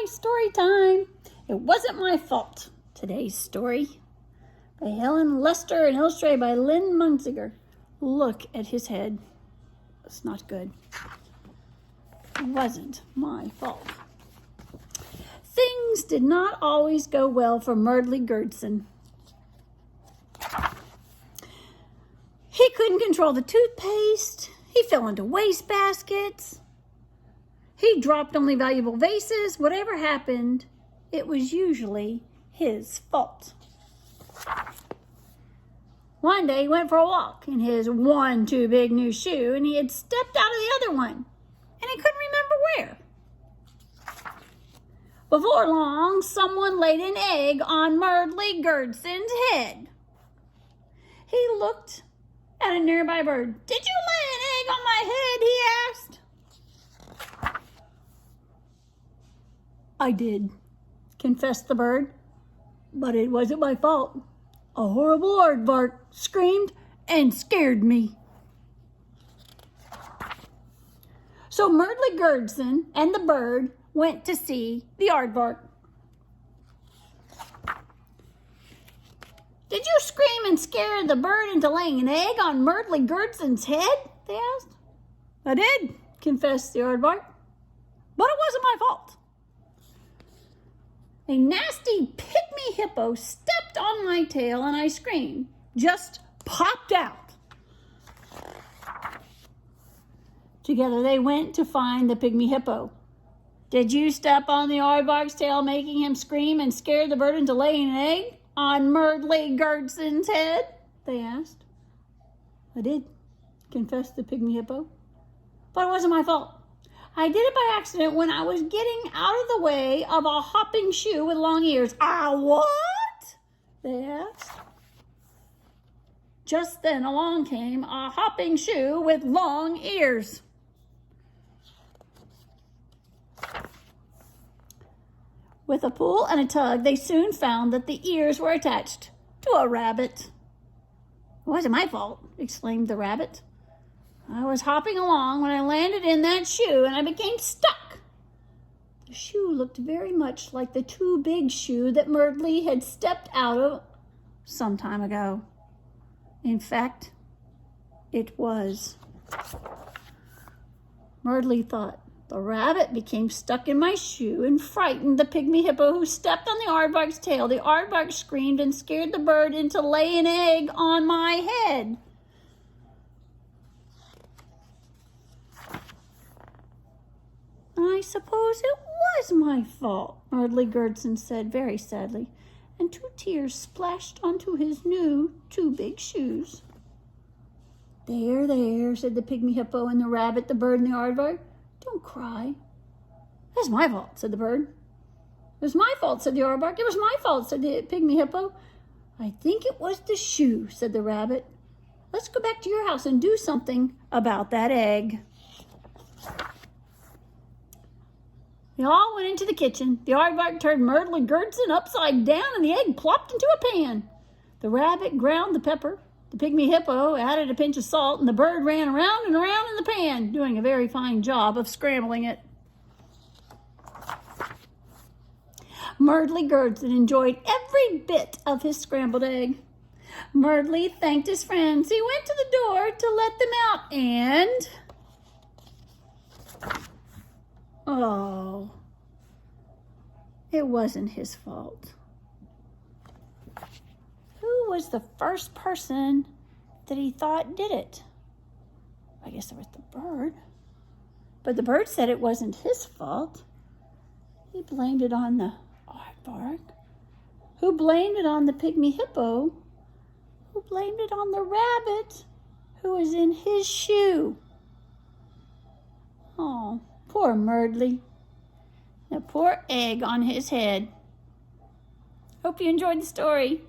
story time. It wasn't my fault. Today's story by Helen Lester and illustrated by Lynn Munziger. Look at his head. It's not good. It wasn't my fault. Things did not always go well for Merdley Gurdson. He couldn't control the toothpaste. He fell into wastebaskets. He dropped only valuable vases. Whatever happened, it was usually his fault. One day he went for a walk in his one too big new shoe, and he had stepped out of the other one, and he couldn't remember where. Before long, someone laid an egg on Merdley Gurdson's head. He looked at a nearby bird. "Did you lay an egg on my head?" he asked. "I did," confessed the bird, "but it wasn't my fault. A horrible aardvark screamed and scared me." So Merdley Gurdson and the bird went to see the aardvark. "Did you scream and scare the bird into laying an egg on Merdley Gurdson's head?" they asked. "I did," confessed the aardvark, "but it wasn't my fault. A nasty pygmy hippo stepped on my tail and I screamed, just popped out." Together they went to find the pygmy hippo. "Did you step on the aardvark's tail, making him scream and scare the bird into laying an egg on Merdley Gurdson's head?" they asked. "I did," confessed the pygmy hippo, "but it wasn't my fault. I did it by accident when I was getting out of the way of a hopping shoe with long ears." "Ah, what?" they asked. Just then along came a hopping shoe with long ears. With a pull and a tug, they soon found that the ears were attached to a rabbit. "It wasn't my fault," exclaimed the rabbit. "I was hopping along when I landed in that shoe and I became stuck." The shoe looked very much like the too big shoe that Merdley had stepped out of some time ago. In fact, it was. Merdley thought, "The rabbit became stuck in my shoe and frightened the pygmy hippo who stepped on the aardvark's tail. The aardvark screamed and scared the bird into laying an egg on my head." "I suppose it was my fault," Merdley Gurdson said very sadly, and 2 tears splashed onto his new too big shoes. "There, there," said the pygmy hippo and the rabbit, the bird and the aardvark. "Don't cry." "It was my fault," said the bird. "It was my fault," said the aardvark. "It was my fault," said the pygmy hippo. "I think it was the shoe," said the rabbit. "Let's go back to your house and do something about that egg." They all went into the kitchen. The aardvark turned Merdley Gurdson upside down and the egg plopped into a pan. The rabbit ground the pepper. The pygmy hippo added a pinch of salt, and the bird ran around and around in the pan, doing a very fine job of scrambling it. Merdley Gurdson enjoyed every bit of his scrambled egg. Merdley thanked his friends. He went to the door to let them out, and oh, it wasn't his fault. Who was the first person that he thought did it? I guess it was the bird. But the bird said it wasn't his fault. He blamed it on the aardvark, who blamed it on the pygmy hippo, who blamed it on the rabbit, who was in his shoe. Oh, poor Merdley. The poor egg on his head. Hope you enjoyed the story.